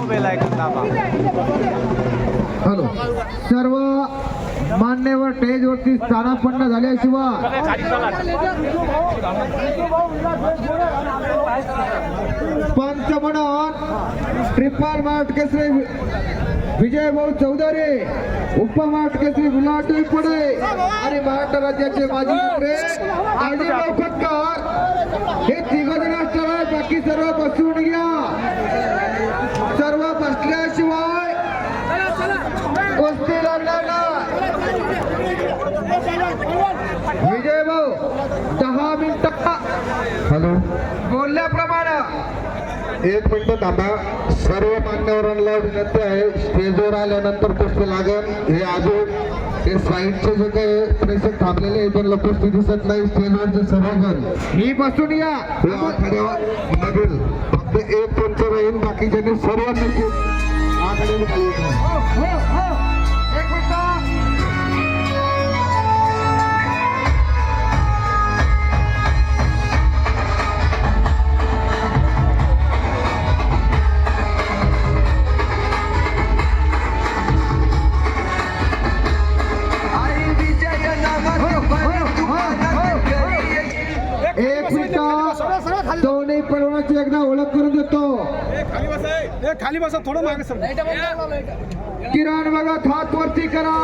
Bell icon दाबा. Hello सर्व मान्यवर स्टेजवरती स्थानापन्न झाल्याशिवाय पंच म्हणून ट्रिपल मार्ट केसरी विजय भाऊ चौधरी, उपमार्ट केसरी गुलाट पुढे आणि महाराष्ट्र राज्याचे माजी मंत्री आजीभाऊ खटकर हे तिघ जण असल्यावर बाकी सर्व बसून घ्या. सर्व बसल्याशिवाय कुस्ती लागणार नाही. विजय भाऊ 10 मिनिटं. हॅलो बोलल्याप्रमाणे 1 मिनिट थांबा. सर्व मान्यवरांना विनंती आहे, स्टेजवर आल्यानंतर कुस्ती लागेल. हे अजून ते साईडचे जे काही प्रेक्षक थांबलेले आहे त्यांना कुस्ती दिसत नाही. स्टेजवरचे सर्वजण ही बसून या. हे आखाड्यावर लागेल. फक्त एक पंच राहील, बाकीच्यांनी सर्वांनी आखाड्यावर हो, हो. एक मिनिट. दोन्ही पैलवानाची एकदा ओळख करून देतो. खाली बसा थोडं मागे सर. किरण बघा हात वरती करा.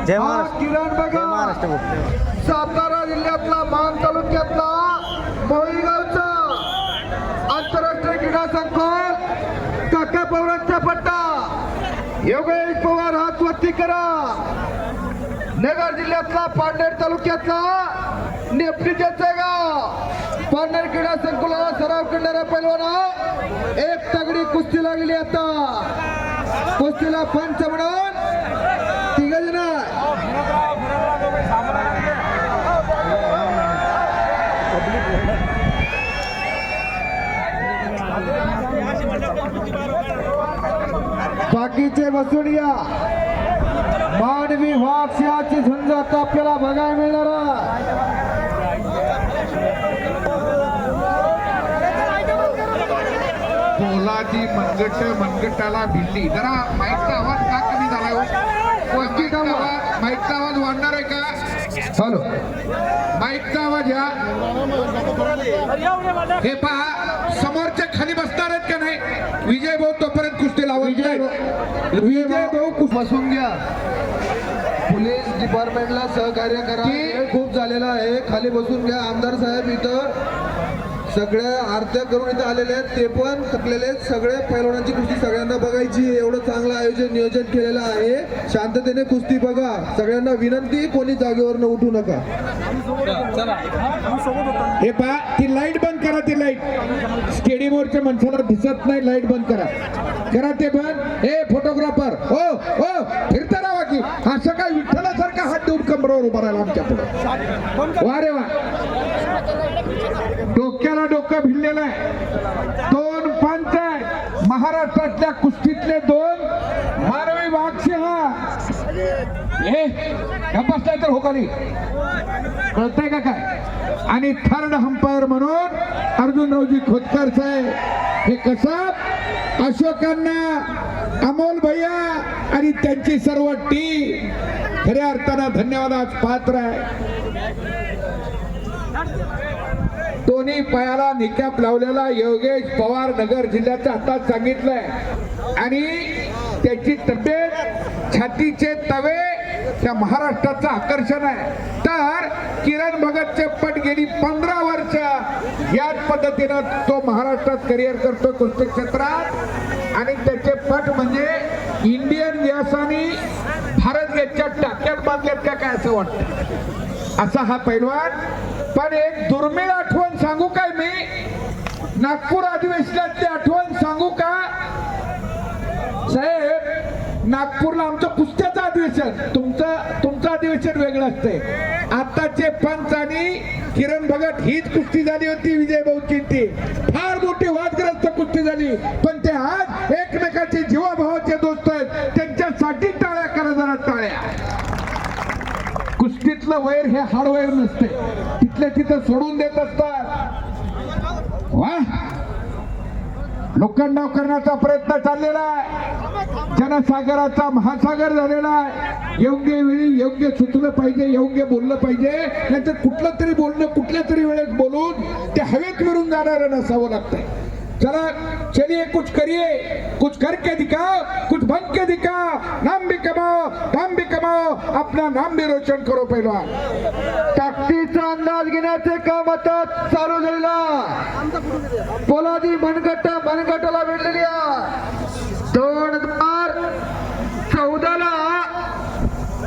जय महाराष्ट्र. किरण बघा सातारा जिल्ह्यातला मान तालुक्यातला मोईगावचा आंतरराष्ट्रीय क्रीडा संकुल काका पवारांचा पट्टा. योगेश पवार हात वरती करा. नगर जिल्ह्यातला पारनेर तालुक्यातला नेपटीच्या गाव पारनेर क्रीडा संकुलाला सराव करणारा पैलवान एक तगडी कुस्ती लागली. आता कुस्तीला पंच म्हणून तिघ जण. बाकीचे बसून या. मानवी वाघ सिंहाची झुंज आता आपल्याला बघायला मिळणार. पोलाची मनगटाला भिडली. जरा माईकचा आवाज का कमी झालाय हो? माईकचा आवाज वाढणार आहे का? हॅलो माईकचा आवाज या. हे पहा समोरच्या खाली बसणार आहेत का नाही? विजय भाऊ तोपर्यंत कुस्ती लावत नाही. विजय भाऊ बसून घ्या. पोलीस डिपार्टमेंटला सहकार्य करा. वेळ खूप झालेला आहे. खाली बसून घ्या. आमदार साहेब इथं सगळ्या आरत्या करून इथं आलेले आहेत. ते पण थकलेले आहेत. सगळे पैलवानांची कुस्ती सगळ्यांना बघायची. एवढं चांगलं आयोजन नियोजन केलेलं आहे. शांततेने कुस्ती बघा. सगळ्यांना विनंती, कोणी जागेवरनं उठू नका. हे पहा ती लाईट बंद करा. ती लाईट स्टेडियमवरच्या माणसाला दिसत नाही. लाईट बंद करा ते बंद. हे फोटोग्राफर हो हो फिरता राहा की. असं काय विठ्ठलासारखा हात देऊन कमरावर उभा राहिला आमच्या पुढे. वा रे वा. डोक्याला डोकं भिडलेलं आहे. 2 पंच आहे महाराष्ट्रातल्या कुस्तीतले. 2 मानवी वाघसिंह. हे बसलाय तर हो खाली. कळतंय का काय? आणि थर्ड अंपायर म्हणून अर्जुनरावजी खोतकर साहेब. हे कसं अशोकांना, अमोल भैया आणि त्यांची सर्व टीम खऱ्या अर्थानं धन्यवादास पात्र आहे. दोन्ही पायाला निकाप लावलेला योगेश पवार नगर जिल्ह्याच्या हातात सांगितलंय. आणि त्याची तब्येत, छातीचे तवे त्या महाराष्ट्राचं आकर्षण आहे. तर किरण भगतचे पट गेली 15 वर्ष याच पद्धतीनं तो महाराष्ट्रात करिअर करतो कुस्ती क्षेत्रात. आणि त्याचे पट म्हणजे इंडियन व्यासानी भारत गेटच्या टाक्यात बांधल्यात का काय असं वाटतं. असा हा पैलवान. पण एक दुर्मिळ आठवण सांगू काय मी? नागपूर अधिवेशनातली आठवण सांगू का साहेब? नागपूरला आमचं कुस्त्याचं अधिवेशन, तुमचं अधिवेशन वेगळं असतंय. आताचे पंच आणि किरण भगत हीच कुस्ती झाली होती. विजय भाऊची फार मोठी वादग्रस्त कुस्ती झाली. पण ते आज एकमेकाचे जीवाभावाचे दोस्त आहेत. त्यांच्यासाठी टाळ्या करा. या. कुस्तीतलं वैर हे हार्डवेअर नसते, तिथल्या तिथं सोडून देत असतात. वा, लोखंडाव करण्याचा प्रयत्न चाललेला आहे. जनसागराचा महासागर झालेला आहे. योग्य वेळी योग्य सुचलं पाहिजे, योग्य बोललं पाहिजे. नाहीतर कुठलं तरी बोलणं कुठल्या तरी वेळेस बोलून ते हवेत मिळून जाणारं नसावं लागतंय. चला चलिए कुछ करिए, कुछ करके दिखाओ, कुछ बन के दिखाओ. नाम भी कमाओ, दाम भी कमाओ, अपना नाम भी रोशन करो. पहिलवान ताकदीचा अंदाज घेण्याचे काम आता चालू झालेला. पोलादी मनगटाला भेटलेली आहे. 2014ला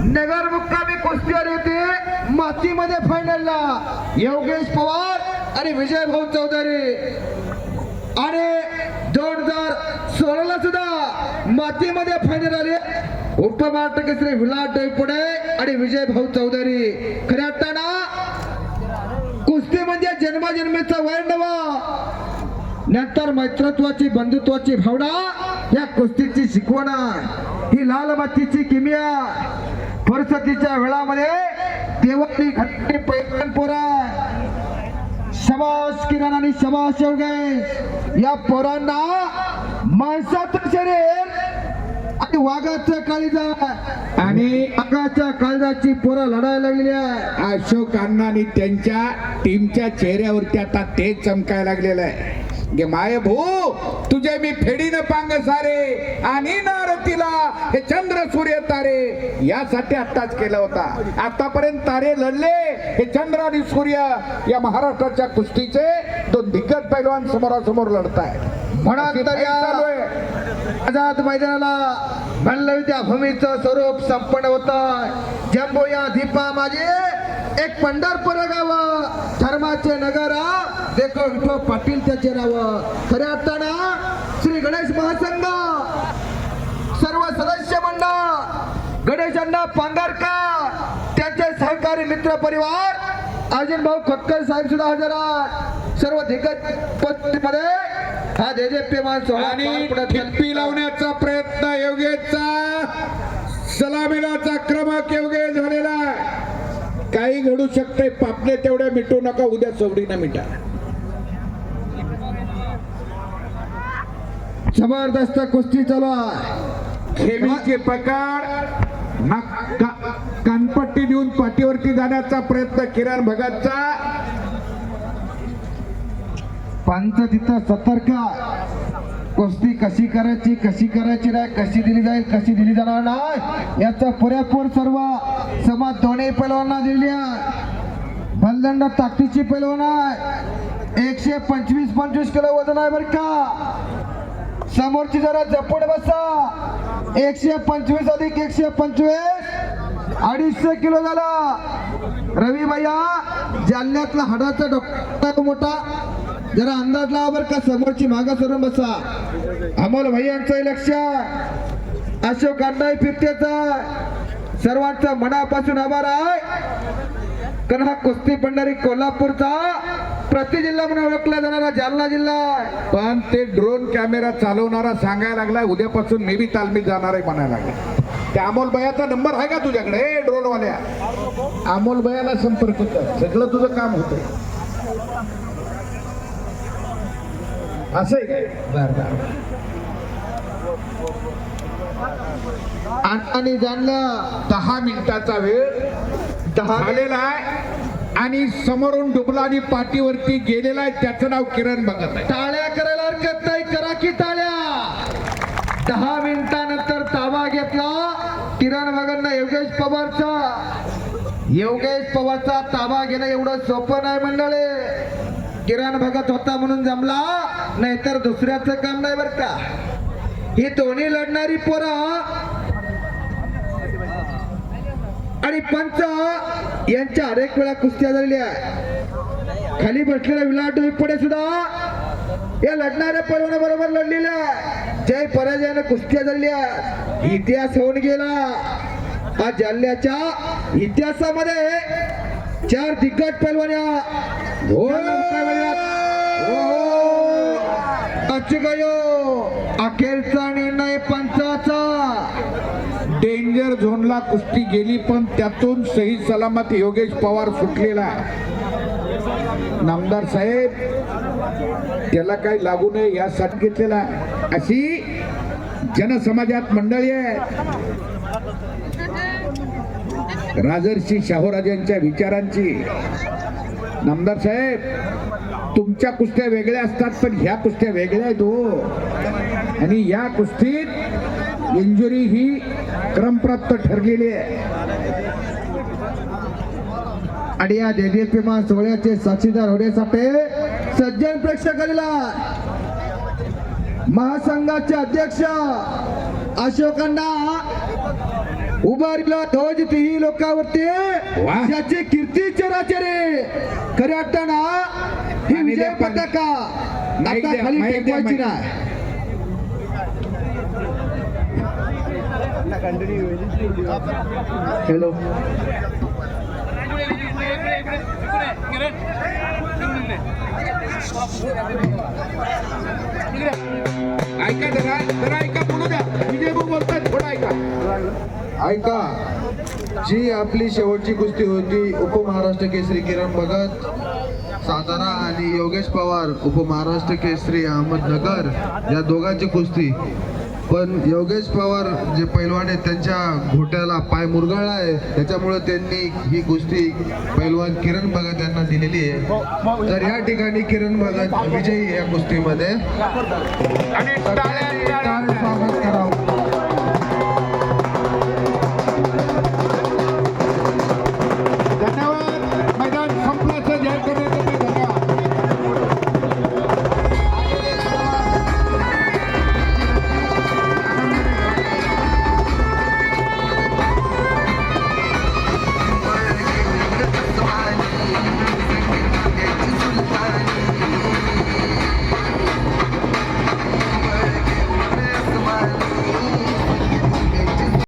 नगर मुक्कामी कुस्ती आली होती मातीमध्ये फायनलला. योगेश पवार आणि विजय भाऊ चौधरी. आणि 2016ला सुद्धा मातीमध्ये फायनल आले. उपमहाराष्ट्र केसरी विलाट डोईफोडे आणि विजय भाऊ चौधरी. खऱ्या अर्थानं कुस्ती म्हणजे जन्मजन्मीचा वैर नवा, नंतर मैत्रत्वाची बंधुत्वाची भावना या कुस्तीची शिकवण. ही लाल मातीची किमिया फुरसतीच्या वेळामध्ये देवानी घटने पैलवान पोरा. शबाश किरण आणि शबाश योगेश. या पोरांना माणसाचं शरीर आणि वाघाचं काळीजा आणि वाघाच्या काळजाची पोरं लढायला लागलेली आहे. अशोक अण्णा आणि त्यांच्या टीमच्या चेहऱ्यावरती आता तेच चमकायला लागलेलं आहे. गे माय भू तुझे मी फेडीनं पांग सारे आणि नारतीला हे चंद्र सूर्य तारे यासाठी आत्ताच केला होता. आतापर्यंत तारे लढले, हे चंद्र आणि सूर्य या महाराष्ट्राच्या कुस्तीचे दोन दिग्गज पैलवान समोरासमोर लढतायत. म्हणा तर या आझाद मैदानाला म्हणलं त्या भूमीचं स्वरूप संपन्न होतं. जम्बो या दीपा माझे एक पंढरपूर गाव, धर्माचे नगर देखो विठो पाटील त्याचे नाव. खऱ्या अर्थानं श्री गणेश महासंघ सर्व सदस्य मंडळ, गणेश अण्णा पांगारकर, त्यांचे सहकारी मित्र परिवार, अर्जुन भाऊ खोतकर साहेब सुद्धा हजर आहेत. सर्व दिग्गज मध्ये हा देजप्यमान सोहळा आणि ठिप्पी लावण्याचा प्रयत्न योगेशचा, सलामीलाचा क्रमांक योगेश झालेला आहे. काही घडू शकते, पापणे तेवढ्या मिटू नका, उद्या चौडीनं मिटा. जबरदस्त कुस्ती चालू आहे. खेळीची पकड, कानपट्टी देऊन पाठीवरती जाण्याचा प्रयत्न किरण भगतचा. पंच तिथं सतर्क. कुस्ती कशी करायची नाही, कशी दिली जाईल, कशी दिली जाणार नाही याचा पुरेपूर सर्व समाज दोन्ही पैलवानांना दिली आहे. बलदंड ताकदीची पैलवान आहे. 125 किलो वजन आहे बरं का. समोरची जरा जपून बसा. 125 अधिक 125 250 किलो झाला. रवी भैया जालन्यातला हाडाचा डॉक्टर मोठा, जरा अंदाज लावा बरं का. समोरची मागा सरून बसा. अमोल भैयांचं लक्ष, अशोक अण्णा फिरतेचा सर्वांचा मनापासून आभार आहे. कारण हा कुस्ती पंढरी कोल्हापूरचा प्रति जिल्हा म्हणून ओळखला जाणारा जालना जिल्हा. पण ते ड्रोन कॅमेरा चालवणारा सांगायला लागलाय उद्यापासून मी बी तालमीत जाणार आहे म्हणायला लागला. त्या अमोल भैयाचा नंबर आहे का तुझ्याकडे? ड्रोन वाल्या अमोल भैयाला संपर्क कर, सगळं तुझं काम होतंय. असं आहे काय? आणि जाणलं 10 मिनिटाचा वेळ झालेला आहे आणि समोरून डुबला आणि पाठीवरती गेलेला आहे. त्याचं नाव किरण भगत आहे. टाळ्या करायला हरकत नाही, करा की टाळ्या. 10 मिनिटानंतर ताबा घेतला किरण भगतनं योगेश पवारचा ताबा घेणं एवढं सोपं नाही मंडळी. किरण भगत होता म्हणून जमला, नाहीतर दुसऱ्याचं काम नाही बरं का. ही दोन्ही लढणारी पोरं आणि पंच यांच्या अनेक वेळा कुस्त्या झालेल्या. खाली बसलेला विलाट डोईफोडे सुद्धा या लढणाऱ्या पैलवानाबरोबर लढलेल्या. जय पराजयानं कुस्त्या झालेल्या. इतिहास होऊन गेला. आज जालन्याच्या इतिहासामध्ये 4 दिग्गज पैलवान अचगयो. अखेरचा निर्णय पंचाचा. डेंजर सिनियर झोनला कुस्ती गेली, पण त्यातून सही सलामत योगेश पवार सुटलेला आहे. नामदार साहेब त्याला काही लागू नये यासाठी घेतलेला आहे. अशी जनसमाजात मंडळी आहे. राजर्षी शाहूराजांच्या विचारांची. नामदार साहेब तुमच्या कुस्त्या वेगळ्या असतात, पण ह्या कुस्त्या वेगळ्या आहेत हो. आणि या कुस्तीत इंजुरी ही क्रमप्राप्त ठरलेली आहे. आणि या देदीप्यमान सोहळ्याचे साक्षीदार होण्यासाठी सज्जन प्रेक्षकांना महासंघाचे अध्यक्ष अशोकांना उभारला ध्वज तीही लोकांवरती वाह. ज्याची कीर्ती चराचरे खऱ्या अर्थानं ही विजय पताका माईक आता द्या, खाली माईक द्या, टेकवायची माईक. नाही. हॅलो ऐका जरा ऐका, बोलू द्या. विजय भाऊ बोलतात, थोडं ऐका. ऐका, जी आपली शेवटची कुस्ती होती उपमहाराष्ट्र केसरी किरण भगत सातारा आणि योगेश पवार उपमहाराष्ट्र केसरी अहमदनगर या दोघांची कुस्ती. पण योगेश पवार जे पैलवान आहेत त्यांच्या घोट्याला पाय मुरगळला आहे, त्याच्यामुळे त्यांनी ही कुस्ती पैलवान किरण भगत यांना दिलेली आहे. तर या ठिकाणी किरण भगत विजयी या कुस्तीमध्ये आणि टाळ्या- स्वागत